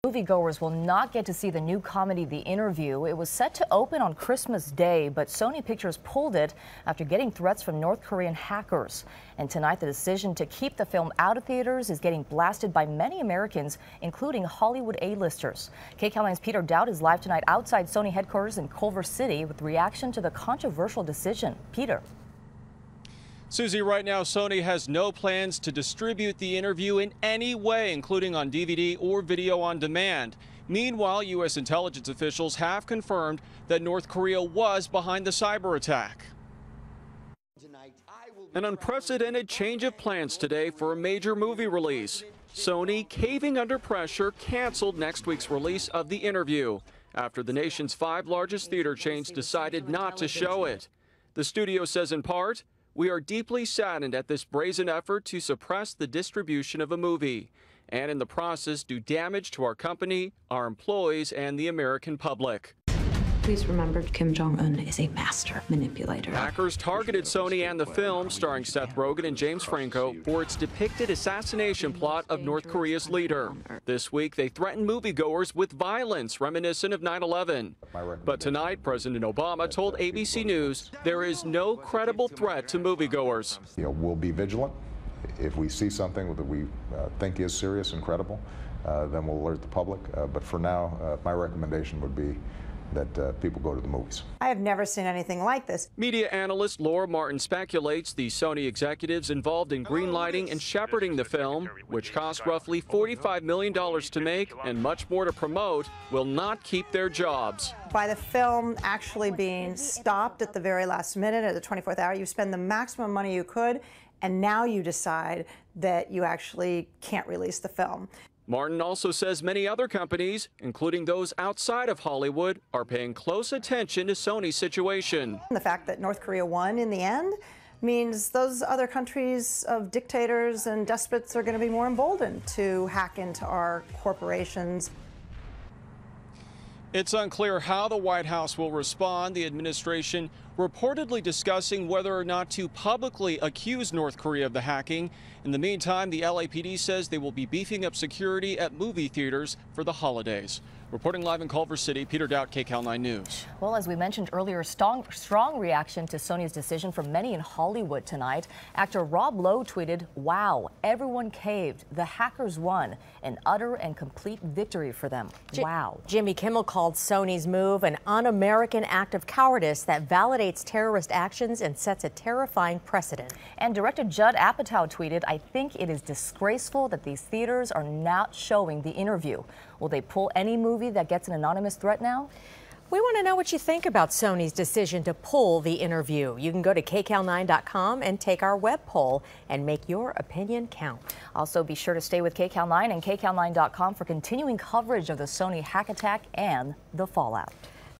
Moviegoers will not get to see the new comedy The Interview. It was set to open on Christmas Day, but Sony Pictures pulled it after getting threats from North Korean hackers. And tonight, the decision to keep the film out of theaters is getting blasted by many Americans, including Hollywood A-listers. KCAL 9's Peter Dowd is live tonight outside Sony headquarters in Culver City with reaction to the controversial decision. Peter. Susie, right now Sony has no plans to distribute The Interview in any way, including on DVD or video on demand. Meanwhile, U.S. intelligence officials have confirmed that North Korea was behind the cyber attack. An unprecedented change of plans today for a major movie release. Sony, caving under pressure, canceled next week's release of The Interview after the nation's 5 largest theater chains decided not to show it. The studio says in part, "We are deeply saddened at this brazen effort to suppress the distribution of a movie, and in the process do damage to our company, our employees, and the American public." Please remember, Kim Jong-un is a master manipulator. Hackers targeted Sony and the film, starring Seth Rogen and James Franco, for its depicted assassination plot of North Korea's leader. This week, they threatened moviegoers with violence reminiscent of 9/11. But tonight, President Obama told ABC News there is no credible threat to moviegoers. We'll be vigilant. If we see something that we think is serious and credible, then we'll alert the public. But for now, my recommendation would be that people go to the movies. I have never seen anything like this. Media analyst Laura Martin speculates the Sony executives involved in greenlighting and shepherding the film, which cost roughly $45 million to make and much more to promote, will not keep their jobs. By the film actually being stopped at the very last minute, at the 24th hour, you spend the maximum money you could, and now you decide that you actually can't release the film. Martin also says many other companies, including those outside of Hollywood, are paying close attention to Sony's situation. The fact that North Korea won in the end means those other countries of dictators and despots are going to be more emboldened to hack into our corporations. It's unclear how the White House will respond. The administration reportedly discussing whether or not to publicly accuse North Korea of the hacking. In the meantime, the LAPD says they will be beefing up security at movie theaters for the holidays. Reporting live in Culver City, Peter Dowd, KCAL 9 News. Well, as we mentioned earlier, strong reaction to Sony's decision from many in Hollywood tonight. Actor Rob Lowe tweeted, "Wow, everyone caved. The hackers won. An utter and complete victory for them. Wow." Jimmy Kimmel called Sony's move an un-American act of cowardice that validates terrorist actions and sets a terrifying precedent. And director Judd Apatow tweeted, "I think it is disgraceful that these theaters are not showing The Interview. Will they pull any movie that gets an anonymous threat now?" We want to know what you think about Sony's decision to pull The Interview. You can go to KCAL9.com and take our web poll and make your opinion count. Also, be sure to stay with KCAL 9 and KCAL9.com for continuing coverage of the Sony hack attack and the fallout.